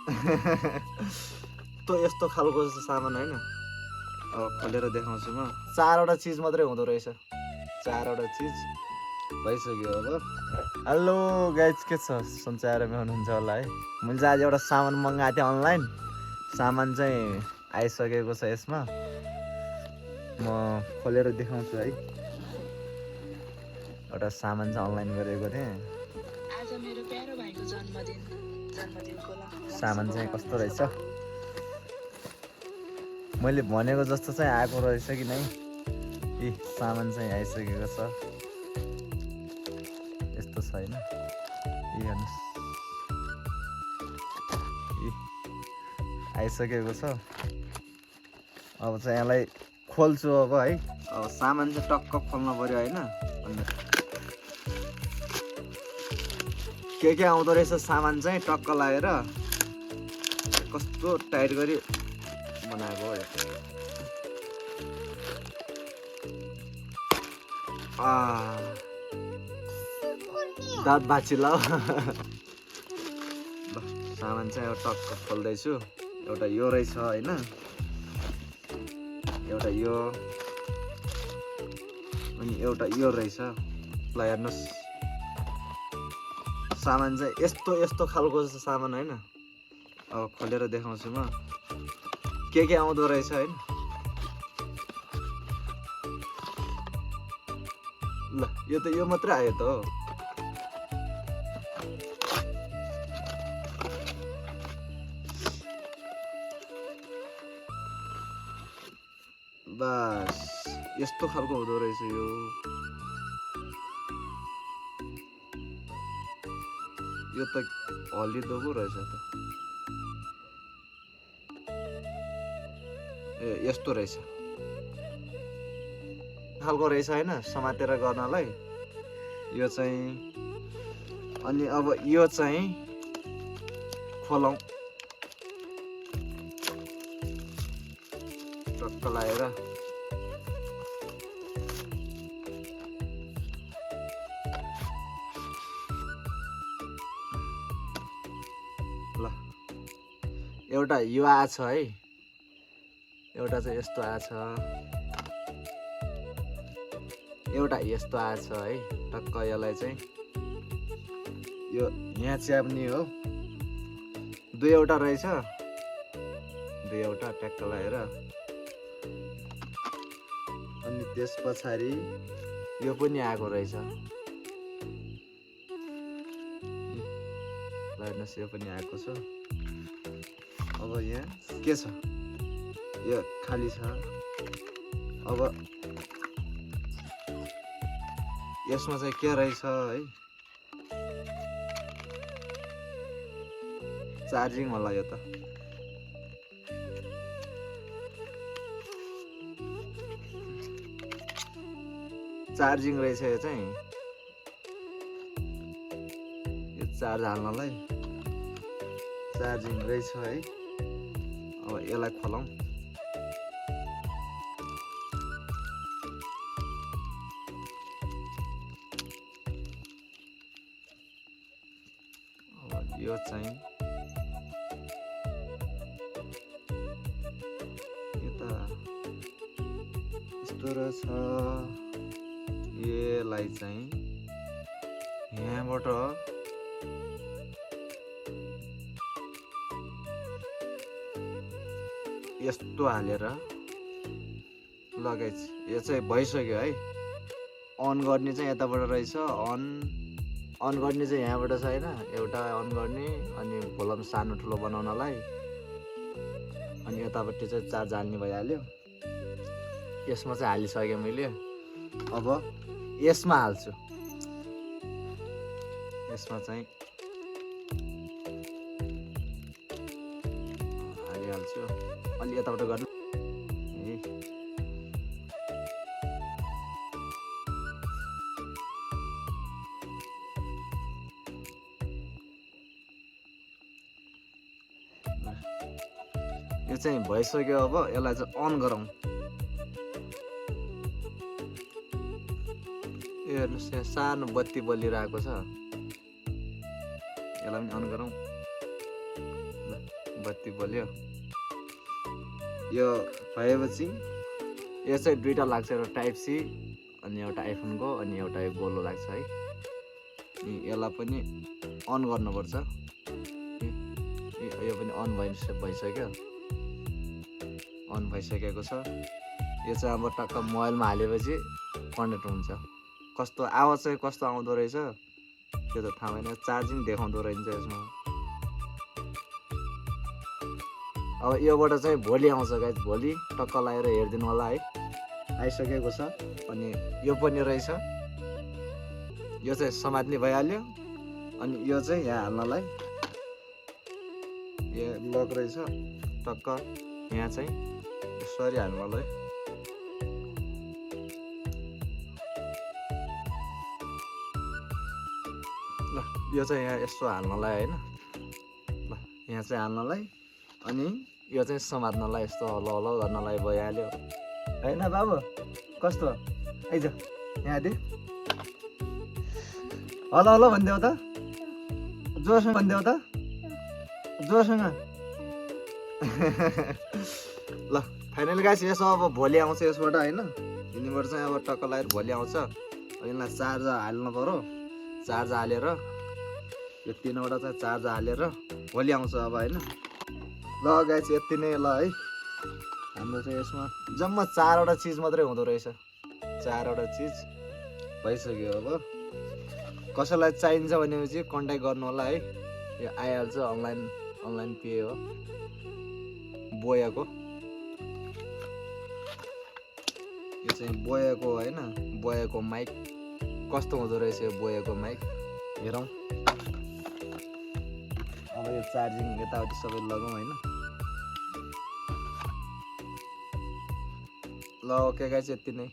त यस्तो खालको सामान होइन। अब खोलेर देखाउँछु म। 4वटा चिज मात्रै हुँदो रहेछ। 4वटा चिज भइसक्यो अब। हेलो गाइज, के छ? सन्चै हुनुहुन्छ होला है। मैले चाहिँ आज एउटा सामान मगाएको थिएँ अनलाइन। सामान चाहिँ आइसकेको छ यसमा। म खोलेर देखाउँछु है। एउटा सामान चाहिँ अनलाइन गरेको थिएँ। आज मेरो प्यारो भाइको जन्मदिनको सामान चाहिँ कस्तो रहेछ? मैले भनेको जस्तो चाहिँ आएको रहेछ कि नै? यी सामान चाहिँ आइसकेको छ। यस्तो छ होइन? यी हेर्नुहोस्, यी आइसकेको छ। अब चाहिँ यसलाई खोल्छु अब है। अब सामान चाहिँ टक्क खोल्नु पर्यो होइन? के आउँदो रहेछ सामान चाहिँ टक्क लागेर कस्तो टाइट गरी बनाएको हो। दाँत भाँचिला। ल, सामान चाहिँ अब टक्क खोल्दैछु। एउटा यो रहेछ होइन, एउटा यो, अनि एउटा यो रहेछ। ल हेर्नुहोस्, सामान चाहिँ यस्तो खालको सामान होइन। अब खोलेर देखाउँछु म के आउँदो रहेछ होइन। ल यो मात्रै आयो त हो। बस यस्तो खालको हुँदो रहेछ यो। यो त हल्लिँदो पो रहेछ त। ए यस्तो रहेछ खालको रहेछ होइन, समातेर गर्नलाई। यो चाहिँ अनि अब यो चाहिँ खोलौँ टक्क लगाएर। ल एउटा यो आछ है, एउटा चाहिँ यस्तो आछ, एउटा यस्तो आछ है। टक्क यसलाई चाहिँ यो यहाँ च्याप्ने हो। दुईवटा रहेछ, दुईवटा ट्याक्क लगाएर। अनि त्यस पछाडि यो पनि आएको रहेछ। हेर्नुहोस्, यो पनि आएको छ। अब यहाँ के छ? यो खाली छ। अब यसमा चाहिँ के रहेछ है? चार्जिङ होला यो त। चार्जिङ रहेछ यो चाहिँ। यो चार्ज हाल्नलाई चार्जिङ रहेछ है। अब यसलाई खोलौँ। अब यो चाहिँ यो त यस्तो रहेछ। यसलाई चाहिँ यहाँबाट यस्तो हालेर लगाइछ। यो चाहिँ भइसक्यो है। अन गर्ने चाहिँ यताबाट रहेछ। अन गर्ने चाहिँ यहाँबाट छ होइन। एउटा अन गर्ने, अनि भोल्युम सानो ठुलो बनाउनलाई, अनि यतापट्टि चाहिँ चार्ज हाल्ने भइहाल्यो। यसमा चाहिँ हालिसकेँ मैले। अब यसमा हाल्छु। यसमा चाहिँ हालिहाल्छु। अलि यताबाट गर्नु। यो चाहिँ भइसक्यो। अब यसलाई चाहिँ अन गरौँ। यो हेर्नुहोस्, यहाँ सानो बत्ती बलिरहेको छ। यसलाई पनि अन गरौँ। ल बत्ती बल्यो यो भएपछि यो चाहिँ दुईटा लाग्छ एउटा टाइप सी अनि एउटा आइफोनको अनि एउटा यो गोलो लाग्छ है अनि यसलाई पनि अन गर्नुपर्छ यो पनि अन भइसक्यो अन भइसकेको छ यो चाहिँ अब टक्क मोबाइलमा हालेपछि कनेक्ट हुन्छ कस्तो आवाज चाहिँ कस्तो आउँदो रहेछ त्यो त थाहा भएन चार्जिङ देखाउँदो रहेछ यसमा अब योबाट चाहिँ भोलि आउँछ गाइस भोलि टक्क लगाएर हेरिदिनु होला है आइसकेको छ अनि यो पनि रहेछ यो चाहिँ समात्ने भइहाल्यो अनि यो चाहिँ यहाँ हाल्नलाई यो लक रहेछ टक्क यहाँ चाहिँ यसरी हाल्नलाई ल यो चाहिँ यहाँ यस्तो हाल्नलाई होइन ल यहाँ चाहिँ हाल्नलाई अनि यो चाहिँ समात्नलाई यस्तो हलो हलो गर्नलाई भइहाल्यो होइन बाबु कस्तो आइज यहाँ दे हलो हलो भनिदेऊ त जोसँग भनिदेऊ त जोसँग ल फाइनल गाइस यसो अब भोलि आउँछ यसबाट होइन यिनीबाट चाहिँ अब टक्क लगाएर भोलि आउँछ यिनीलाई चार्ज हाल्नु पऱ्यो चार्ज हालेर यो तिनवटा चाहिँ चार्ज हालेर भोलि आउँछ अब होइन ल गाइस यति नै ल है हाम्रो चाहिँ यसमा जम्मा 4वटा चिज मात्रै हुँदो रहेछ 4वटा चिज भइसक्यो अब कसैलाई चाहिन्छ भनेपछि कन्ट्याक्ट गर्नु होला है यो आइहाल्छ अनलाइन पे हो बोयाको यो चाहिँ बोयाको होइन बोयाको माइक कस्तो हुँदो रहेछ यो बोयाको माइक हेरौँ अब यो चार्जिङ यताउति सबै लगाउँ होइन ल ओके गाइस यति नै